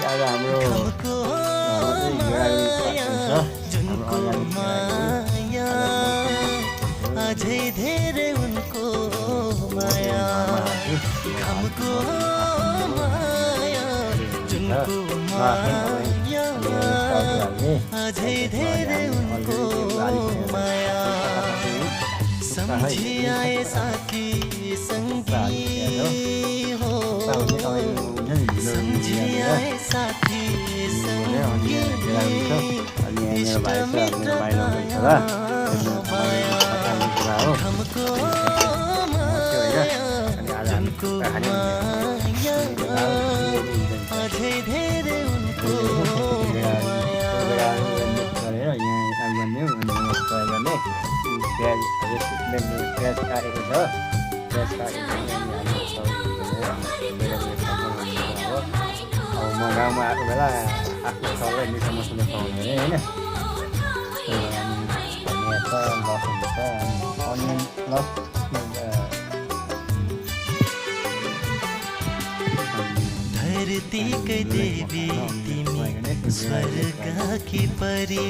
आज हाम्रो हमको माया जुनको माया अझै धेरै उनको माया हमको माया जुनको माया अझै धेरै उनको माया सम्झी आए साथी संगी हो सम्झी आए साथी संगी इष्ट मित्र माया हमको माया जुनको माया अझै धेरै उनको प्याज काटेको छ प्याज काटेको अब म गाउँमा आएको बेला आफ्नो सबलाई मिठो मसला खुवाउने अरे होइन धनियाँ छ लसुन छ अनि धरती के देवी तिमी स्वर्ग की परी